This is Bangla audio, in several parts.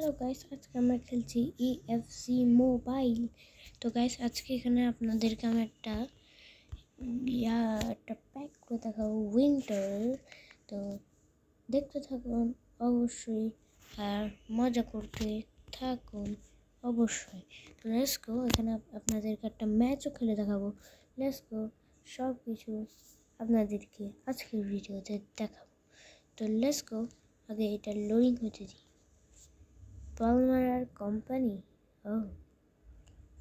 হ্যালো গাইস, আজকে আমরা খেলছি EFC মোবাইল। তো গাইস আজকে এখানে আপনাদেরকে আমি একটা প্যাক করে দেখাবো উইন্টার। তো দেখতে থাকুন অবশ্যই, আর মজা করতে থাকুন অবশ্যই। তো লেটস গো, এখানে আপনাদেরকে একটা ম্যাচও খেলে দেখাবো। লেটস গো, সব কিছু আপনাদেরকে আজকের ভিডিওতে দেখাবো। তো লেটস গো, আগে এটা লোডিং হতে দিই। পালমারার কোম্পানি,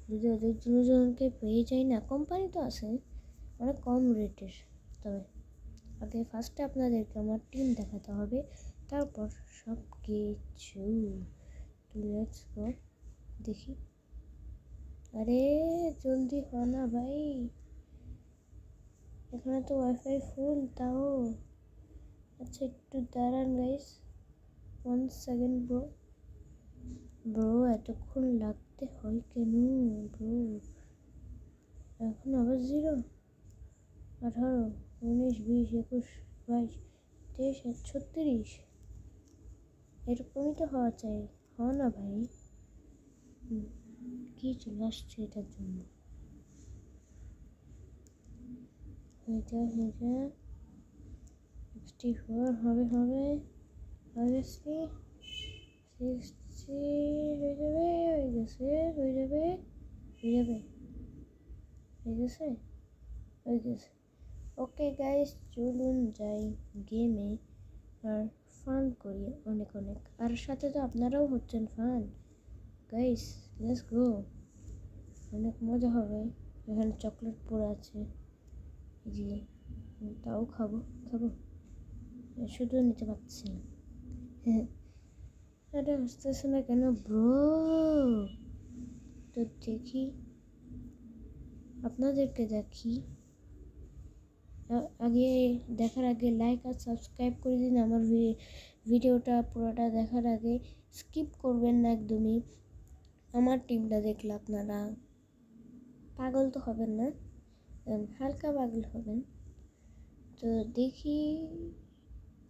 যদি ওদের দুজনকে পেয়ে যাই না, কোম্পানি তো আছে অনেক কম রেটের। তবে আগে ফার্স্টে আপনাদেরকে আমার টিম দেখাতে হবে, তারপর সব কিছু। লেটস গো, দেখি। আরে জলদি হ না ভাই, এখানে তো ওয়াইফাই ফুল তাও। আচ্ছা একটু দাঁড়ান গাইস, 1 সেকেন্ড ব্রো। এতক্ষণ লাগতে হয় কেন ব্রো? এখন আবার 0, 18, 19, 20, 21, 22, 23, 36 এরকমই তো হওয়া চাই। হয় না ভাই, কি চলে আসছে এটার জন্য? হয়ে যা 64 হবে 60 হয়ে যাবে, হয়ে গেছে, হয়ে গেছে। ওকে গাইস, চলুন যাই গেমে আর ফান করি অনেক। আর সাথে তো আপনারাও হচ্ছেন ফান গাইস। লেটস গো, অনেক মজা হবে। এখানে চকলেট পড়ে আছে, জি তাও খাবো। শুধু নিতে পারছি না। আরে আসতেছে না কেন ব্রো? তো দেখি, আপনাদেরকে দেখি। আগে দেখার আগে লাইক আর সাবস্ক্রাইব করে দিন। আমার ভিডিওটা পুরোটা দেখার আগে স্কিপ করবেন না একদমই। আমার টিমটা দেখলে আপনারা পাগল তো হবেন না, হালকা পাগল হবেন। তো দেখি,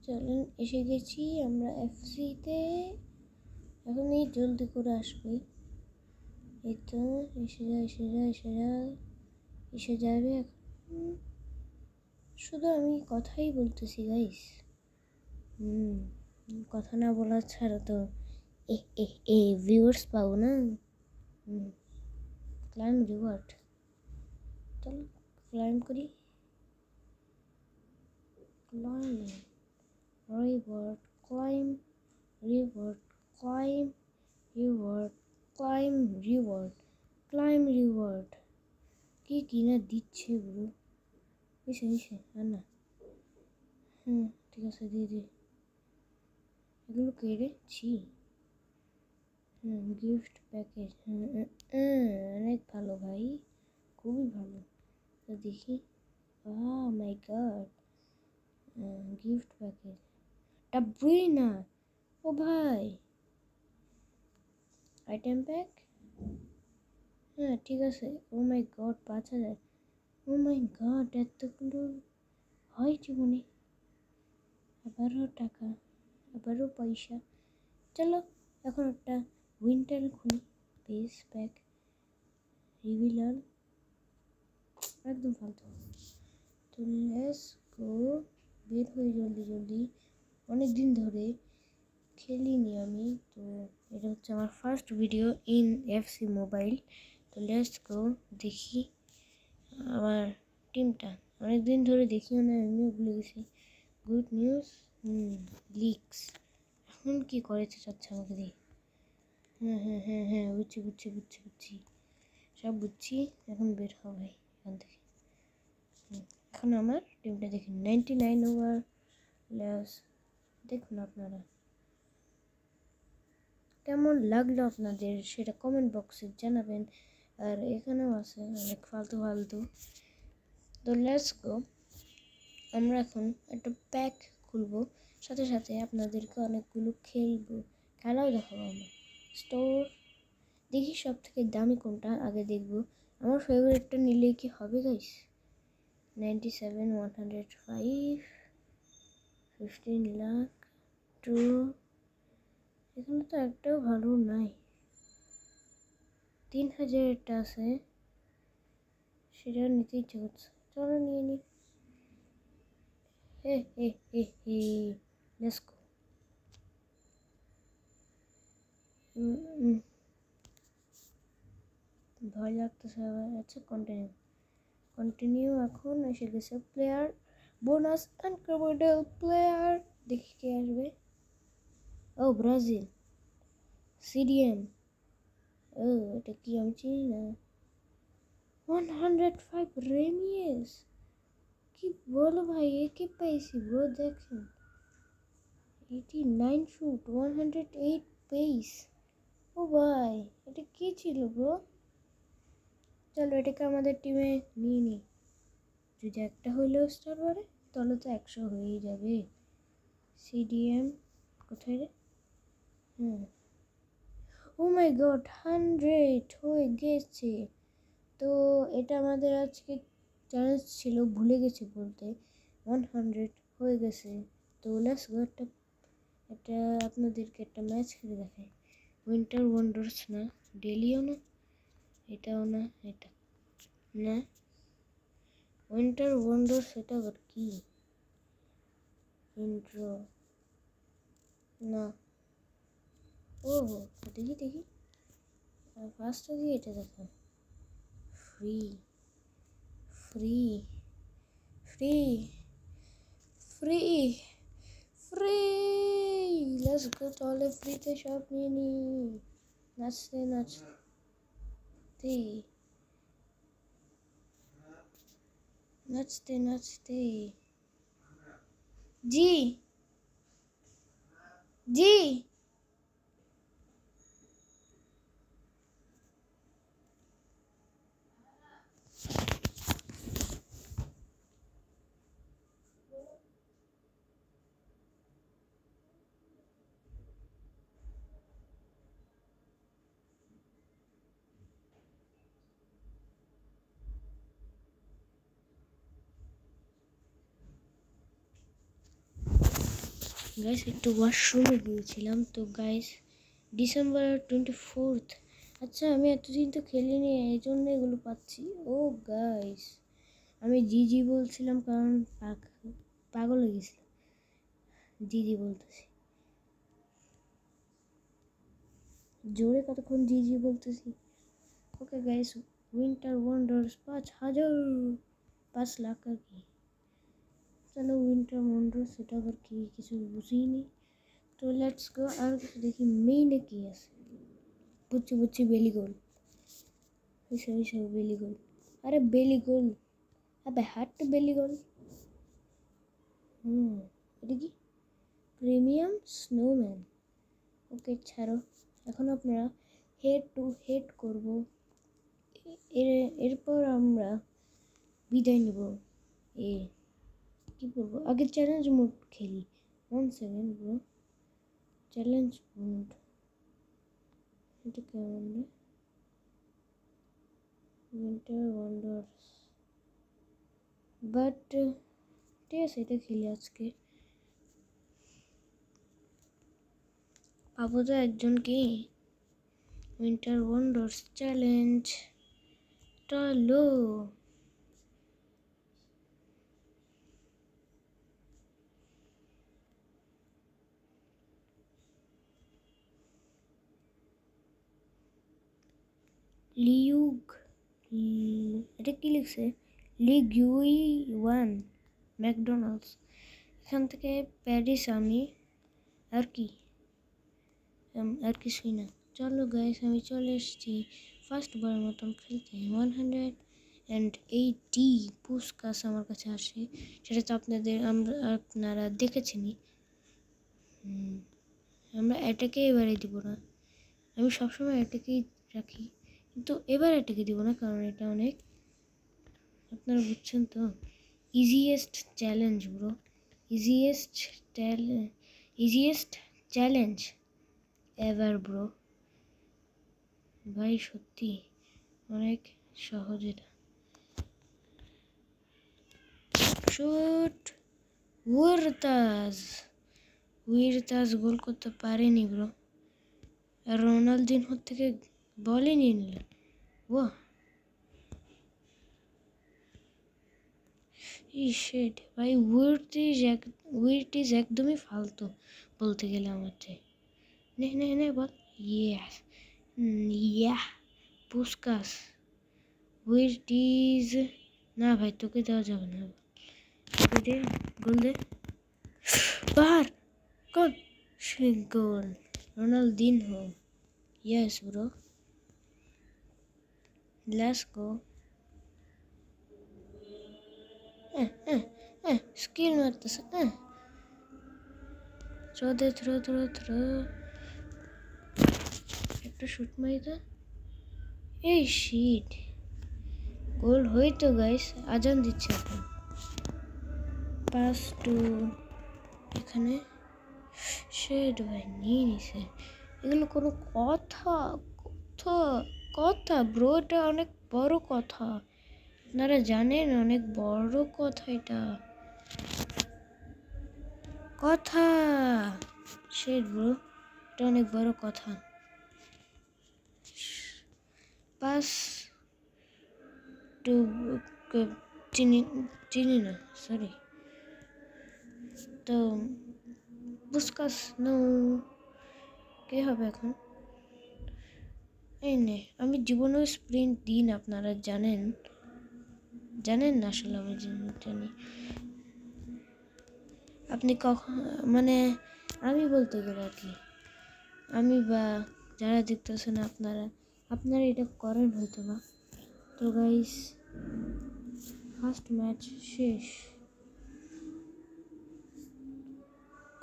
চলেন এসে গেছি আমরা এফসিতে। এখন এই জলদি করে আসবে, এই তো এসে যাবে এখন। শুধু আমি কথাই বলতেছি গাইস, কথা না বলার ছাড়া তো ভিউয়ার্স পাবো না। ক্লাইম রিওয়ার্ড, চলো ক্লাইম করি। ক্লাইম রিওয়ার্ড কি কিনা দিচ্ছে ব্রো? এসে আর না, ঠিক আছে দিয়ে এগুলো কেড়েছি। গিফট প্যাকেজ, অনেক ভালো ভাই, খুবই ভালো। তো দেখি, মাই গড, গিফট প্যাকেজ ডাবই না। ও ভাই, আইটেম প্যাক, ঠিক আছে। ও my god, 5000। O my god, এতগুলো হয় জীবনে? আবারও টাকা, আবারও পয়সা। চলো এখন একটা উইন্টার খুলি। বেস প্যাক, রিভিলার, একদম ফালতু। তো লেটস গো, বের হই জলদি। অনেক দিন ধরে খেলিনি আমি, তো এটা হচ্ছে আমার first video in FC mobile. তো লেটস গো, দেখি আমার টিমটা। অনেক দিন ধরে দেখিও না, আমিও ভুলে গেছি। Good news, leaks. এখন কি করেছে চাচ্ছে আমাকে দিয়ে? হ্যাঁ বুঝছি, সব বুঝছি। এখন বের হবে এখান থেকে। এখন আমার টিমটা দেখি, 99 ওভার লেস। দেখুন আপনারা কেমন লাগলো আপনাদের, সেটা কমেন্ট বক্সে জানাবেন। আর এখানেও আছে অনেক ফালতু। তো লেটস গো, আমরা এখন একটা প্যাক খুলবো, সাথে আপনাদেরকে অনেকগুলো খেলাও দেখাবো। আমরা স্টোর দেখি সব থেকে দামি কোনটা, আগে দেখবো। আমার ফেভারিটটা নিলে কি হবে গাইস? 97, 105, 15 লাখ, 2, এখানে তো একটাও ভালো নাই। 3000-এরটা আছে, সেটা নিতে ইচ্ছে করছে। চলো নিয়ে নি। হে হে হে হে, লেটস গো। ভয় লাগতেছে আবার। আচ্ছা কন্টিনিউ কন্টিনিউ। এখন এসে গেছে প্লেয়ার বোনাস আনক্রেডিটেড প্লেয়ার। দেখি কে আসবে। ও ব্রাজিল সিডিএম। ও এটা কি আমি চিনি না। 105 রেমিয়েস। কি বলো ভাই, একে পাইছি ব্রো। দেখেন 89 শুট, 108 পেস। ও ভাই এটা কি ছিল ব্রো? চলো এটাকে আমাদের টিমে নিয়ে নিই। যদি একটা হইলেও স্টার বাড়ে তাহলে তো 100 হয়েই যাবে। সিডিএম কোথায় রে? ও মাই গড 100 হয়ে গেছে। তো এটা আমাদের আজকে চ্যালেঞ্জ ছিল, ভুলে গেছি বলতে। 100 হয়ে গেছে। তো লেটস গো। এটা আপনাদেরকে একটা ম্যাচ খেলে দেখাই। উইন্টার ওয়ান্ডার্স না, ডেলিও না, এটাও না, এটা না। উইন্টার ওয়ান্ডার্স এটা আবার কি? ইন্ট্রো না। ও দেখি দেখি, ফার্স্টে দিয়ে এটা দেখা। Free free free free free. Let's go. তাহলে ফ্রিতে সব নিয়ে নি। নাচতে নাচতে নাচতে নাচতে। জি জি। গাইস একটু ওয়াশরুমে গিয়েছিলাম। তো গাইস ডিসেম্বর 24। আচ্ছা আমি এতদিন তো খেলিনি, এই জন্য এগুলো পাচ্ছি। ও গাইস আমি জি বলছিলাম কারণ পাগল হয়ে গেছিলাম। জি বলতেছি জোরে, কতক্ষণ জি বলতেছি। Okay guys winter wonders 5000, 5 lakh আর কি। চলো উইন্টার ওয়ান্ডার্স সেটা আবার কি, কিছু বুঝিনি। তো লেটস গো। আর কিছু দেখি মেইনে কি আছে। বুঝছি বেলি গোল। বেলি গোল। আরে বেলি গোল, আবে হাট বেলি গোল। এটা কি? Premium snowman. ওকে ছাড়ো। এখন আপনারা হেড টু হেড করব। এরপর আমরা বিদায় নেব। কি করবো আগে? চ্যালেঞ্জ মোড খেলি। 1 সেকেন্ড ব্রো। চ্যালেঞ্জ মোড এটা কেমন রে? উইন্টার ওয়ান্ডার্স বাট ঠিক আছে, এটা খেলি আজকে। পাবো তো একজনকে। উইন্টার ওয়ান্ডার্স চ্যালেঞ্জ চলো। লিউগ, এটা কি লিখছে? লিগুই 1 ম্যাকডোনাল্ডস। এখান থেকে প্যারিস আমি আর কিছুই না। চলো গাইস আমি চলে এসেছি ফার্স্টবারের মতন খেলতে। 180 পুস্কাস আমার কাছে আসে, সেটা তো আপনারা দেখেছেনই। আমরা অ্যাটাকে এবারে দিব না, আমি সবসময় অ্যাটাকেই রাখি, কিন্তু এবার এটাকে দিব না কারণ এটা অনেক, আপনারা বুঝছেন তো। Easiest challenge bro, easiest challenge ever bro. ভাই সত্যি অনেক সহজ এটা। শুট। উইরতাজ গোল করতে পারেনি ব্রো। আর রোনালদিনহো থেকে বলই নিয়ে নিলেন। ও শিট ভাই, উইট ইজ একদমই ফালতু বলতে গেলে আমার চেয়ে। নে বল। Yes, yeah Puskas. উইট ইজ, না ভাই তোকে দেওয়া যাবে না। দে, গোল দে, বাহার গোল, সে goal. Ronaldinho, yes bro, let's go. Skill মারতেছে। থ্রো দে, থ্রো। একটা শুট মারি দে। এই শিট, গোল হইতো গাইস, আজান দিচ্ছে এখন। পাস টু এখানে, শেড ভাই নিয়ে নিছে। এগুলো কোনো কথা? কথা কথা ব্রো, এটা অনেক বড় কথা, আপনারা জানেন অনেক বড় কথা এটা। কথা শেড ব্রো, এটা অনেক বড় কথা। পাস টু চিনি না, সরি। তো বুসকাস নো, কে হবে এখন? এই নে, আমি জীবনেও স্প্রিন্ট দিই না, আপনারা জানেন না আসলে আমি জানি। আপনি কখন, মানে আমি বলতে গেলে আর কি, আমি বা যারা দেখতেছেন আপনারা এটা করেন হয়তো না। তো গাইস, ফার্স্ট ম্যাচ শেষ,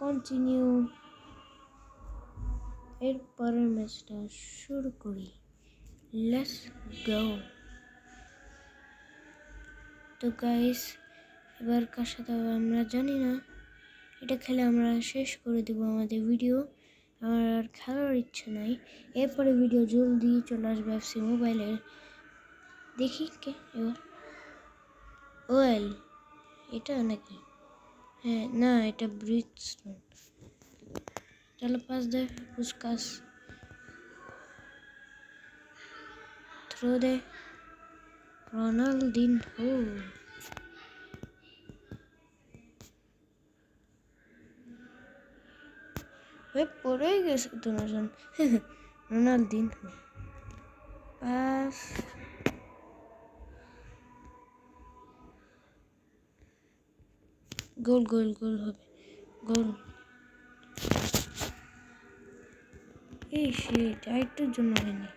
কন্টিনিউ। এর পরের ম্যাচটা শুরু করি, লেটস গো। তো গাইস, এবার কার সাথে হবে আমরা জানি না, এটা খেলে আমরা শেষ করে দেবো আমাদের ভিডিও। আমার আর খেলার ইচ্ছা নাই। এরপরে ভিডিও জলদি চলে আসবে এফসি মোবাইলের। দেখি কে এবার, ওয়েল এটা নাকি, হ্যাঁ না এটা ব্রিজস্টোন। চলো পাস দে, পুস্কাস থ্রো দে, রোনালদিনহো। পড়ে গেছে তোমার জন। রোনালদিনহো পাস, গোল হবে, গোল। এই শিট, আরেকটার জন্য হয়নি।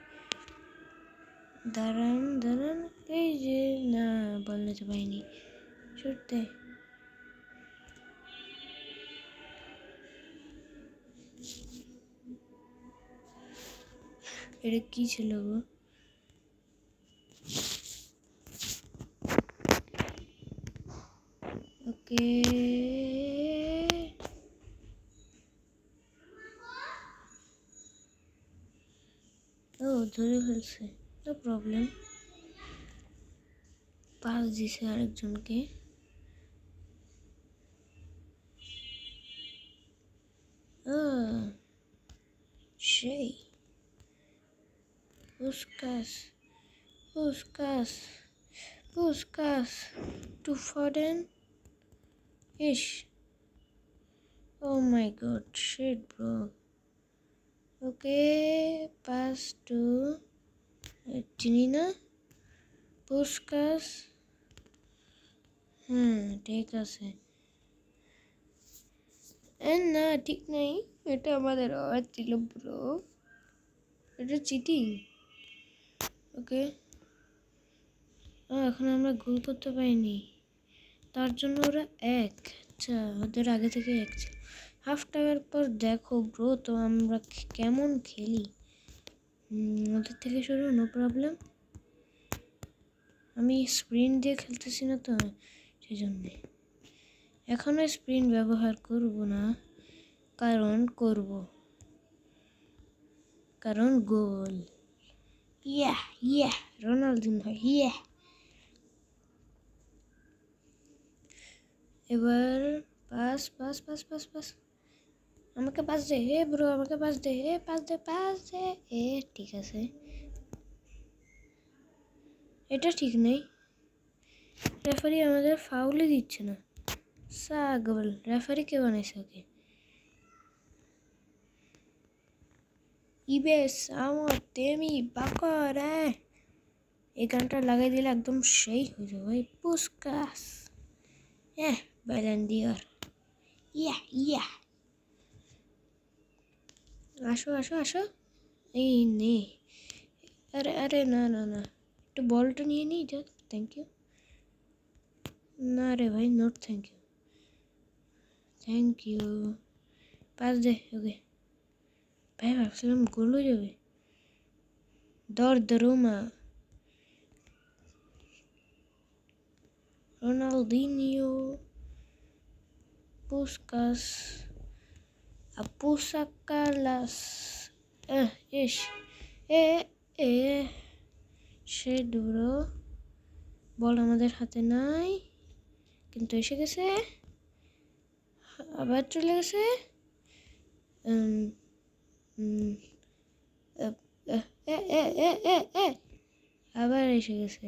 দাঁড়ান, এই যে না, বল নিতে পারিনি। শুট দে, এটা কি ছিল গো? ওকে, ও ধরে ফেলছে, নো প্রবলেম। পাস দিছে আরেকজনকে। সেই পুস্কাস টু ফরেন। ইস, oh my god, shit bro. Okay, pass to চিনি না, পুস্কাস। ঠিক আছে। না ঠিক নাই, এটা আমাদের আওয়াজ ছিল ব্রো, এটা চিটিং। ওকে, এখন আমরা গোল করতে পারিনি, তার জন্য ওরা এক। আচ্ছা, ওদের আগে থেকে এক ছিল। হাফ টাইমের পর দেখো ব্রো, তো আমরা কেমন খেলি। ওদের থেকে শুরু, নো প্রবলেম। আমি স্প্রিন্ট দিয়ে খেলতেছি না তো, সেই জন্যে এখনও স্প্রিন্ট ব্যবহার করব না, কারণ গোল। ইয়া রোনালদিনহো, ইয়া। এবার পাস, আমাকে পাস দে, হে ব্রো আমাকে পাস দে, হে পাস দে পাস দে। ঠিক আছে, এটা ঠিক নেই। রেফারি আমাদের ফাউলই দিচ্ছে না। সাগল রেফারি কে বানাইছে ওকে? ইবেস আমার তেমি বাকর। এই গানটা লাগাই দিলে একদম সেই হয়ে যাবে ভাই। Puskas Ballon d'Or. ইয়া ইয়া, আসো আসো আসো। এই নে। আরে আরে না না না, একটু বলটা নিয়ে নিই যাক। Thank you. না রে ভাই, not thank you. Thank you. Pass দে ওকে। ভাই ভাবছিলাম গোল হয়ে যাবে। দরদরুমা রোনালদিনিও, পুস্কাস, আপুসাকালাস। ইস এ এ সে দূরো। বল আমাদের হাতে নাই, কিন্তু এসে গেছে। আবার চলে গেছে। আবার এসে গেছে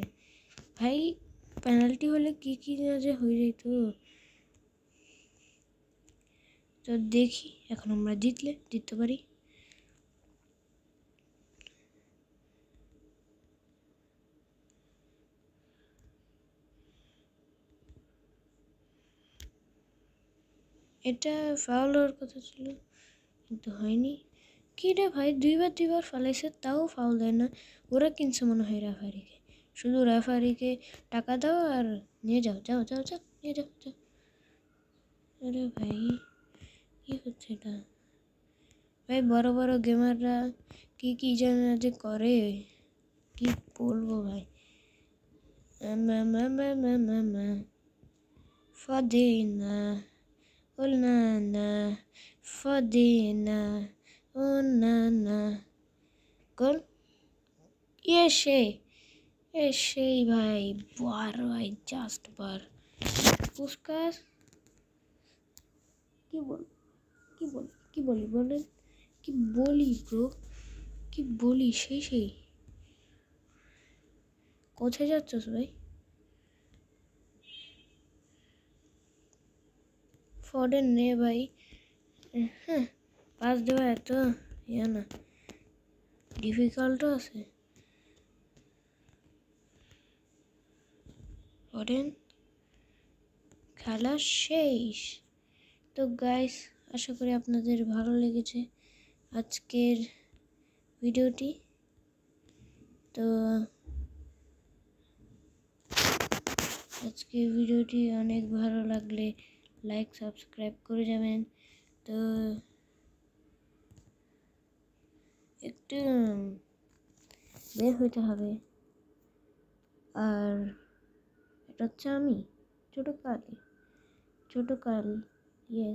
ভাই। পেনাল্টি হলে কি না যে হয়ে যেত। তো দেখি এখন আমরা জিততে পারি। এটা ফাউল হওয়ার কথা ছিল, কিন্তু হয়নি। কি রে ভাই, দুইবার ফালাইছে তাও ফাউল দেয় না। ওরা কিনছে মনে হয় রেফারিকে। শুধু রেফারিকে টাকা দাও আর নিয়ে যাও, যাও যাও যাও, নিয়ে যাও যাও। আরে ভাই কি হচ্ছে এটা? ভাই বড় বড় গেমাররা কি যেন যে করে, কি বলবো ভাই। ফদিনা ও না না, ফদিনা ও না না। গোল। সেই ভাই, বার ভাই, জাস্ট বার। পুস্কাস। কি বলি বলেন, কি বলি ব্রো, কি বলি? সেই কোথায় যাচ্ছস ভাই? ফডেন নে ভাই। হ্যাঁ, পাস দেওয়া এত ইয়া না, ডিফিকাল্টও আছে। ফডেন খেলা শেষ। তো গাইস, আশা করি আপনাদের ভালো লেগেছে আজকের ভিডিওটি। তো আজকের ভিডিওটি অনেক ভালো লাগলে লাইক সাবস্ক্রাইব করে যাবেন। তো একটু বের হইতে হবে। আর এটা হচ্ছে আমি, ছোট কাল, ইয়েস।